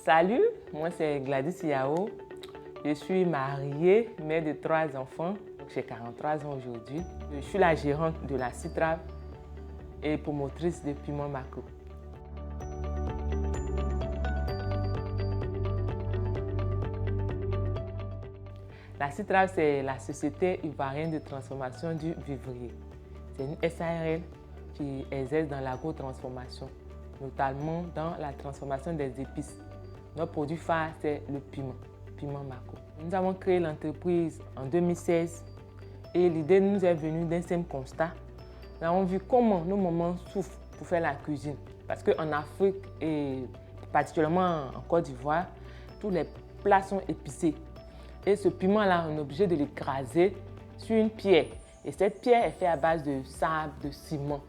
Salut, moi c'est Gladys Yao. Je suis mariée, mère de 3 enfants. J'ai 43 ans aujourd'hui. Je suis la gérante de la Citrave et promotrice de Piment Mako. La Citrave, c'est la Société ivoirienne de transformation du vivrier. C'est une SARL qui exerce dans l'agro-transformation, notamment dans la transformation des épices. Notre produit phare, c'est le piment Mako. Nous avons créé l'entreprise en 2016 et l'idée nous est venue d'un simple constat. Nous avons vu comment nos mamans souffrent pour faire la cuisine. Parce qu'en Afrique et particulièrement en Côte d'Ivoire, tous les plats sont épicés. Et ce piment-là, on est obligé de l'écraser sur une pierre. Et cette pierre est faite à base de sable, de ciment.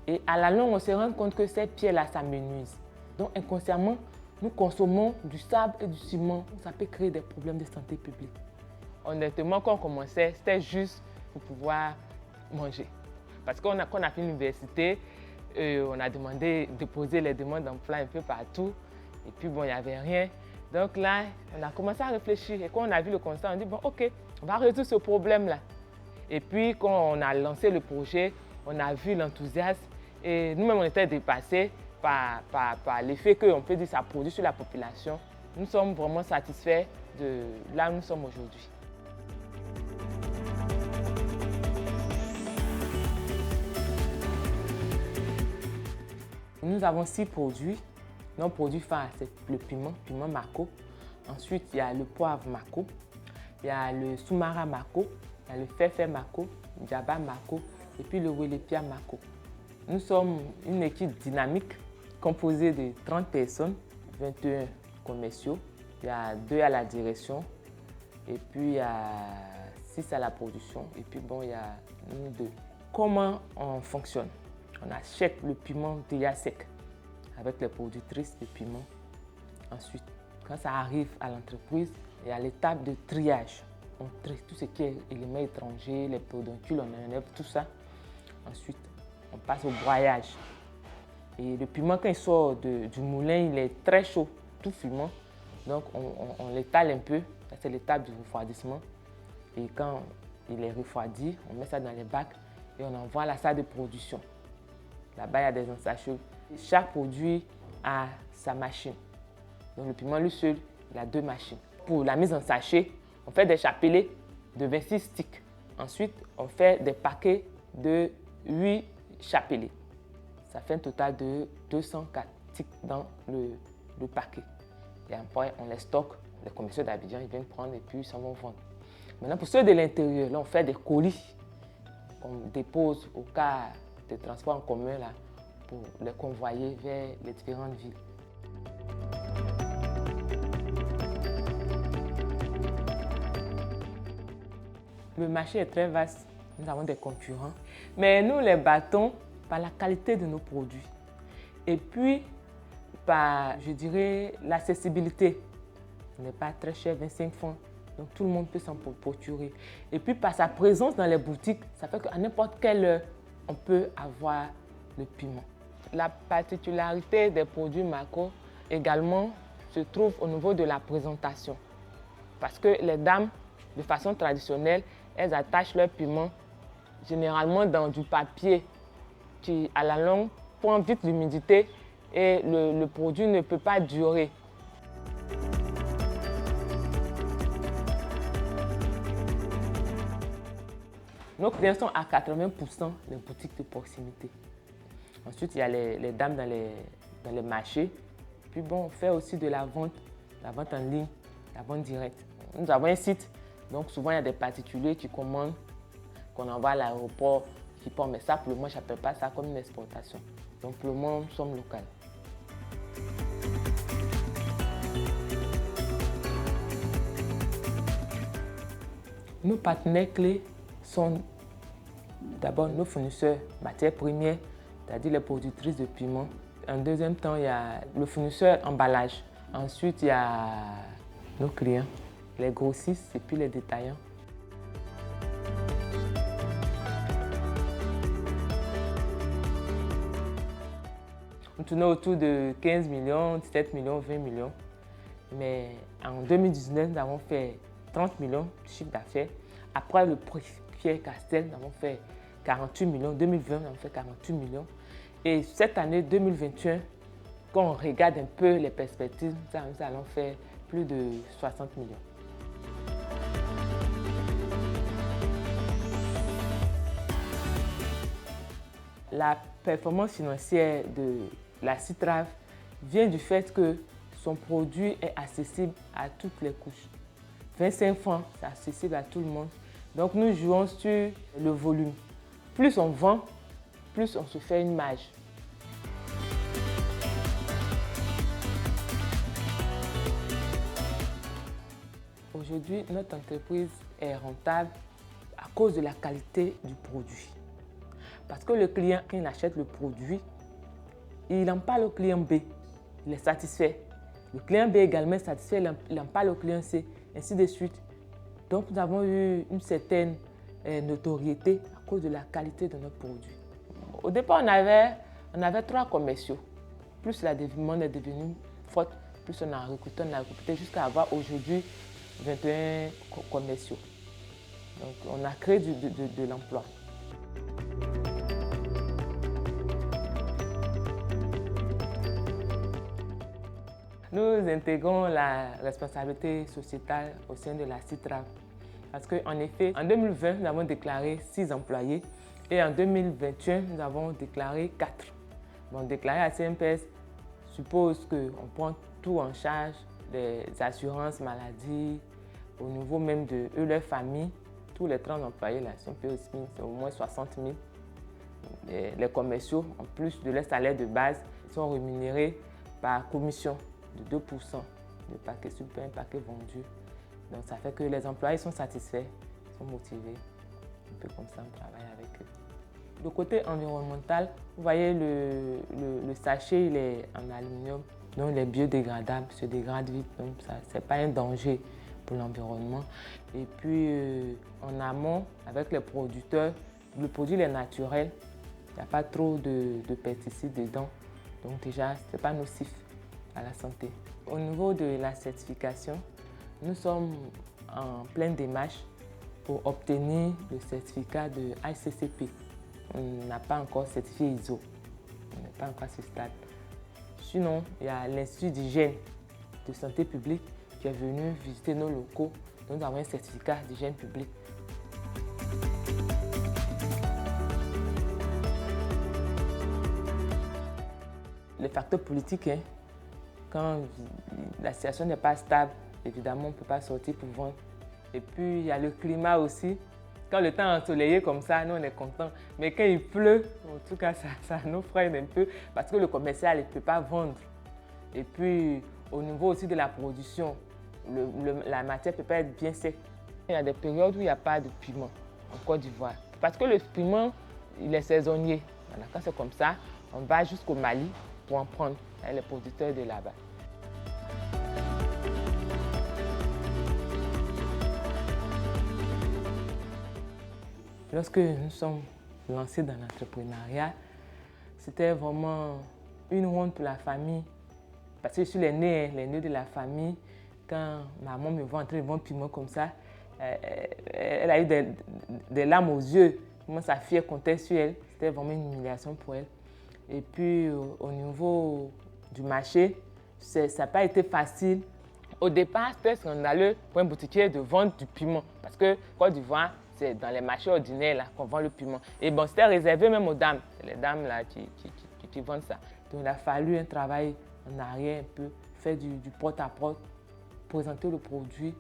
Et à la longue, on se rend compte que cette pierre-là, ça menuise. Donc inconsciemment, nous consommons du sable et du ciment. Ça peut créer des problèmes de santé publique. Honnêtement, quand on commençait, c'était juste pour pouvoir manger. Parce qu'on a fait l'université, on a déposé les demandes d'emploi un peu partout. Et puis bon, il n'y avait rien. Donc là, on a commencé à réfléchir. Et quand on a vu le constat, on dit, bon, ok, on va résoudre ce problème-là. Et puis quand on a lancé le projet, on a vu l'enthousiasme. Et nous-mêmes, on était dépassés par l'effet qu'on peut dire que ça produit sur la population. Nous sommes vraiment satisfaits de là où nous sommes aujourd'hui. Nous avons 6 produits. Notre produit phare, c'est le piment Mako. Ensuite, il y a le poivre Mako, il y a le soumara Mako, il y a le féfé Mako, le djaba Mako et puis le welepia Mako. Nous sommes une équipe dynamique composée de 30 personnes, 21 commerciaux. Il y a 2 à la direction et puis il y a 6 à la production et puis bon, il y a nous 2. Comment on fonctionne? On achète le piment déjà sec avec les productrices de piment. Ensuite, quand ça arrive à l'entreprise, il y a l'étape de triage. On trie tout ce qui est éléments étrangers, les pédoncules, on enlève tout ça. Ensuite, on passe au broyage. Et le piment, quand il sort du moulin, il est très chaud, tout fumant. Donc, on l'étale un peu. C'est l'étape du refroidissement. Et quand il est refroidi, on met ça dans les bacs et on envoie à la salle de production. Là-bas, il y a des ensachés. Chaque produit a sa machine. Donc, le piment, lui seul, il a 2 machines. Pour la mise en sachet, on fait des chapelets de 26 sticks. Ensuite, on fait des paquets de 8 chapelets. Ça fait un total de 204 sticks dans le paquet. Et après, on les stocke. Les commerciaux d'Abidjan, ils viennent prendre et puis ils s'en vont vendre. Maintenant, pour ceux de l'intérieur, là, on fait des colis qu'on dépose au cas de transport en commun là, pour les convoyer vers les différentes villes. Le marché est très vaste, nous avons des concurrents, mais nous les battons par la qualité de nos produits et puis par, je dirais, l'accessibilité. Ce n'est pas très cher, 25 francs, donc tout le monde peut s'en procurer. Et puis par sa présence dans les boutiques, ça fait qu'à n'importe quelle heure, on peut avoir le piment. La particularité des produits Mako également se trouve au niveau de la présentation. Parce que les dames, de façon traditionnelle, elles attachent leur piment généralement dans du papier qui, à la longue, prend vite l'humidité et le produit ne peut pas durer. Nos clients sont à 80% les boutiques de proximité. Ensuite, il y a les dames dans les marchés. Puis bon, on fait aussi de la vente en ligne, la vente directe. Nous avons un site, donc souvent il y a des particuliers qui commandent, qu'on envoie à l'aéroport, qui portent. Mais ça, pour le moment, je n'appelle pas ça comme une exportation. Donc pour le moment, nous sommes locaux. Nos partenaires clés sont d'abord nos fournisseurs matières premières, c'est-à-dire les productrices de piment. En deuxième temps, il y a le fournisseur emballage. Ensuite, il y a nos clients, les grossistes et puis les détaillants. On tournait autour de 15 millions, 17 millions, 20 millions. Mais en 2019, nous avons fait 30 millions de chiffre d'affaires. Après le prix Pierre-Castel, nous avons fait 48 millions. En 2020, nous avons fait 48 millions. Et cette année 2021, quand on regarde un peu les perspectives, nous allons faire plus de 60 millions. La performance financière de la Citrave vient du fait que son produit est accessible à toutes les couches. 25 francs, c'est accessible à tout le monde. Donc nous jouons sur le volume. Plus on vend, plus on se fait une marge. Aujourd'hui, notre entreprise est rentable à cause de la qualité du produit. Parce que le client, quand il achète le produit, il n'aime pas le client B, il est satisfait. Le client B également est satisfait, il n'aime pas le client C, ainsi de suite. Donc nous avons eu une certaine notoriété à cause de la qualité de notre produit. Au départ, on avait 3 commerciaux. Plus la demande est devenue forte, plus on a recruté jusqu'à avoir aujourd'hui 21 commerciaux. Donc on a créé de l'emploi. Nous intégrons la responsabilité sociétale au sein de la Citrave. Parce qu'en effet, en 2020, nous avons déclaré 6 employés et en 2021, nous avons déclaré 4. Bon, déclarer à CNPS suppose qu'on prend tout en charge, les assurances maladie, au niveau même de eux, leur famille, tous les 30 employés, là, si on paye aussi, c'est au moins 60 000. Et les commerciaux, en plus de leur salaire de base, sont rémunérés par commission de 2% de paquet super, un paquet vendu. Donc ça fait que les employés sont satisfaits, sont motivés. Un peu comme ça, on travaille avec eux. Le côté environnemental, vous voyez le sachet, il est en aluminium, donc il est biodégradable, se dégrade vite, donc ce n'est pas un danger pour l'environnement. Et puis en amont, avec les producteurs, le produit est naturel, il n'y a pas trop de pesticides dedans, donc déjà, ce n'est pas nocif à la santé. Au niveau de la certification, nous sommes en pleine démarche pour obtenir le certificat de ICCP. On n'a pas encore certifié ISO, on n'est pas encore à ce stade. Sinon, il y a l'Institut d'hygiène de santé publique qui est venu visiter nos locaux. Donc, nous avons un certificat d'hygiène publique. Les facteurs politiques, quand la situation n'est pas stable, évidemment, on ne peut pas sortir pour vendre. Et puis, il y a le climat aussi. Quand le temps est ensoleillé comme ça, nous, on est contents. Mais quand il pleut, en tout cas, ça nous freine un peu parce que le commercial ne peut pas vendre. Et puis, au niveau aussi de la production, la matière ne peut pas être bien sec. Il y a des périodes où il n'y a pas de piment en Côte d'Ivoire. Parce que le piment, il est saisonnier. Voilà, quand c'est comme ça, on va jusqu'au Mali pour en prendre avec les producteurs de là-bas. Lorsque nous sommes lancés dans l'entrepreneuriat, c'était vraiment une honte pour la famille. Parce que je suis l'aîné de la famille. Quand maman me voit entrer devant un piment comme ça, elle a eu des larmes aux yeux. Comment sa fille comptait sur elle. C'était vraiment une humiliation pour elle. Et puis au niveau du marché, ça n'a pas été facile. Au départ, c'était scandaleux pour un boutiquier de vendre du piment. Parce que Côte d'Ivoire, c'est dans les marchés ordinaires là, qu'on vend le piment. Et bon, c'était réservé même aux dames. C'est les dames là qui vendent ça. Donc il a fallu un travail en arrière un peu, faire du porte-à-porte, présenter le produit.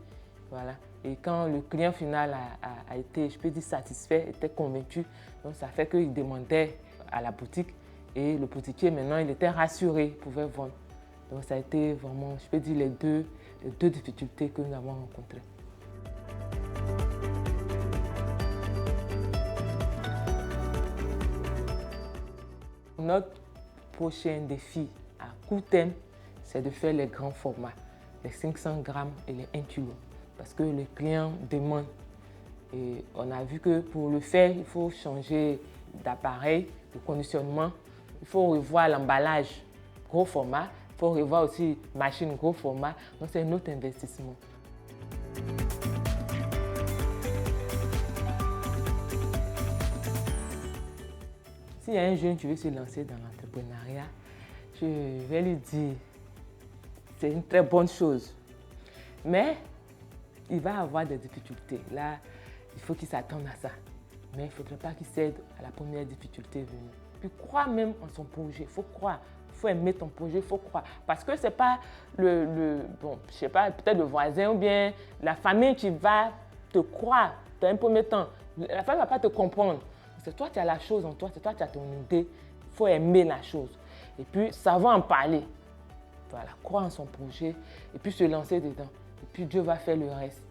Voilà. Et quand le client final a été, je peux dire, satisfait, était convaincu, donc ça fait qu'il demandait à la boutique et le boutiquier maintenant, il était rassuré, il pouvait vendre. Donc ça a été vraiment, je peux dire, les deux difficultés que nous avons rencontrées. Notre prochain défi à court terme, c'est de faire les grands formats, les 500 grammes et les 1 kg. Parce que les clients demandent. Et on a vu que pour le faire, il faut changer d'appareil, de conditionnement. Il faut revoir l'emballage. Gros format, faut revoir aussi machine gros format. Donc, c'est un autre investissement. S'il y a un jeune qui veut se lancer dans l'entrepreneuriat, je vais lui dire, c'est une très bonne chose. Mais il va avoir des difficultés. Là, il faut qu'il s'attende à ça. Mais il ne faudrait pas qu'il cède à la première difficulté venue. Puis crois même en son projet. Il faut croire. Il faut aimer ton projet, il faut croire. Parce que ce n'est pas bon, je sais pas, peut-être le voisin ou bien la famille qui va te croire dans un premier temps. La famille ne va pas te comprendre. C'est toi qui as la chose en toi, c'est toi qui as ton idée. Il faut aimer la chose. Et puis, savoir en parler. Voilà, croire en son projet et puis se lancer dedans. Et puis, Dieu va faire le reste.